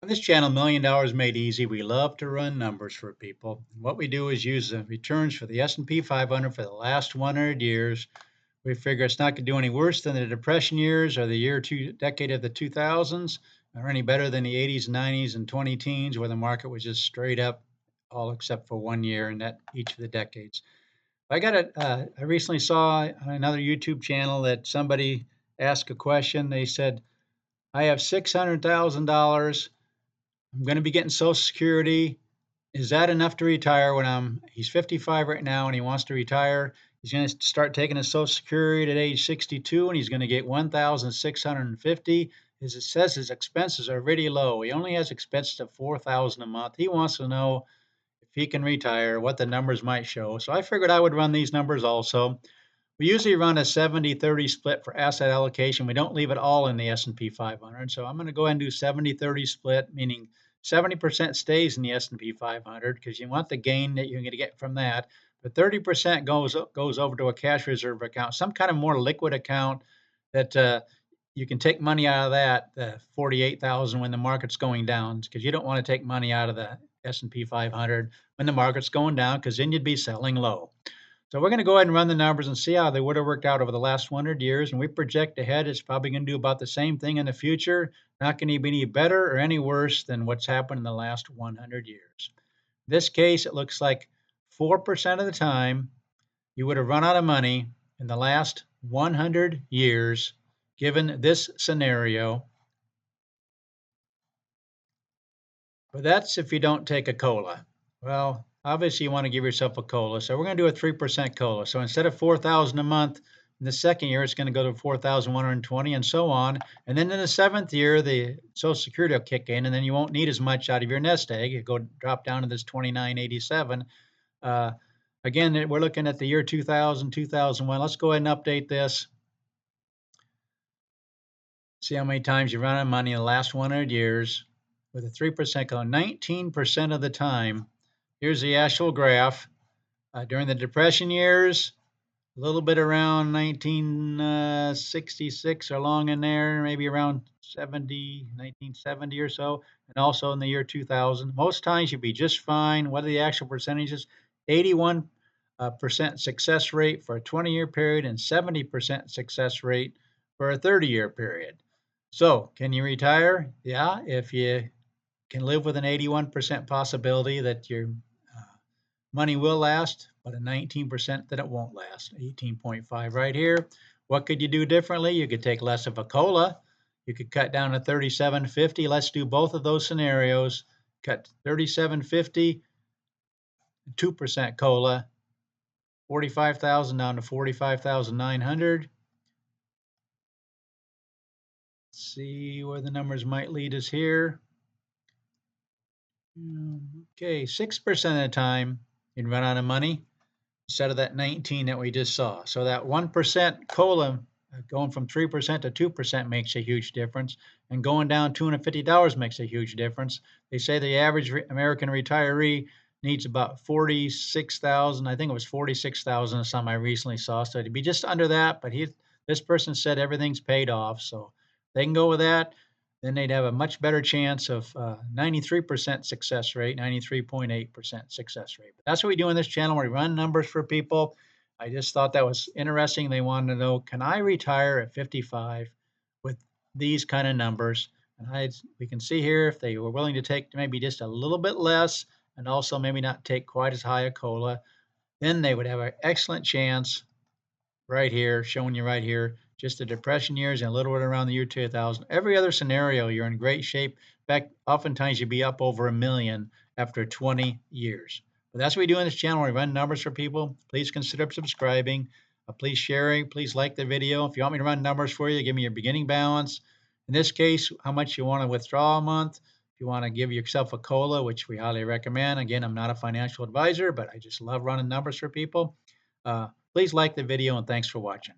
On this channel, Million Dollars Made Easy, we love to run numbers for people. What we do is use the returns for the S&P 500 for the last 100 years. We figure it's not going to do any worse than the Depression years or the decade of the 2000s, or any better than the 80s, 90s, and 20 teens, where the market was just straight up, all except for 1 year in that each of the decades. I recently saw on another YouTube channel that somebody asked a question. They said, "I have $600,000. I'm going to be getting Social Security. Is that enough to retire when he's 55 right now and he wants to retire? He's going to start taking his Social Security at age 62 and he's going to get 1,650. As it says, his expenses are really low. He only has expenses of 4,000 a month. He wants to know if he can retire, what the numbers might show." So I figured I would run these numbers also. We usually run a 70-30 split for asset allocation. We don't leave it all in the S&P 500. So I'm going to go ahead and do 70-30 split, meaning 70% stays in the S&P 500 because you want the gain that you're going to get from that. But 30% goes over to a cash reserve account, some kind of more liquid account that you can take money out of that, the 48,000 when the market's going down, because you don't want to take money out of the S&P 500 when the market's going down, because then you'd be selling low. So we're going to go ahead and run the numbers and see how they would have worked out over the last 100 years. And we project ahead it's probably going to do about the same thing in the future. Not going to be any better or any worse than what's happened in the last 100 years. In this case, it looks like 4% of the time you would have run out of money in the last 100 years, given this scenario. But that's if you don't take a COLA. Well, obviously you want to give yourself a COLA. So we're going to do a 3% COLA. So instead of 4,000 a month, in the second year, it's going to go to 4,120 and so on. And then in the seventh year, the Social Security will kick in, and then you won't need as much out of your nest egg. You go drop down to this 2987. Uh, Again, we're looking at the year 2000, 2001. Let's go ahead and update this. See how many times you run out of money in the last 100 years with a 3% COLA. 19% of the time. Here's the actual graph. During the Depression years, a little bit around 1966 or along in there, maybe around 1970 or so, and also in the year 2000. Most times you'd be just fine. What are the actual percentages? 81% success rate for a 20-year period and 70% success rate for a 30-year period. So, can you retire? Yeah, if you can live with an 81% possibility that your money will last, but a 19% that it won't last. 18.5 right here. What could you do differently? You could take less of a COLA. You could cut down to 37.50. Let's do both of those scenarios. Cut 37.50, 2% COLA, 45,000 down to 45,900. See where the numbers might lead us here. Okay, 6% of the time you'd run out of money instead of that 19 that we just saw. So that 1% COLA going from 3% to 2% makes a huge difference, and going down $250 makes a huge difference. They say the average American retiree needs about 46,000. I think it was 46,000 some I recently saw. So to be just under that, but this person said everything's paid off, so they can go with that. Then they'd have a much better chance of 93% success rate, 93.8% success rate. But that's what we do on this channel. We run numbers for people. I just thought that was interesting. They wanted to know, can I retire at 55 with these kind of numbers? And we can see here if they were willing to take maybe just a little bit less and also maybe not take quite as high a COLA, then they would have an excellent chance right here, showing you right here, just the Depression years and a little bit around the year 2000. Every other scenario, you're in great shape. In fact, oftentimes you'd be up over a million after 20 years. But that's what we do on this channel. We run numbers for people. Please consider subscribing. Please sharing. Please like the video. If you want me to run numbers for you, give me your beginning balance. In this case, how much you want to withdraw a month. If you want to give yourself a COLA, which we highly recommend. Again, I'm not a financial advisor, but I just love running numbers for people. Please like the video and thanks for watching.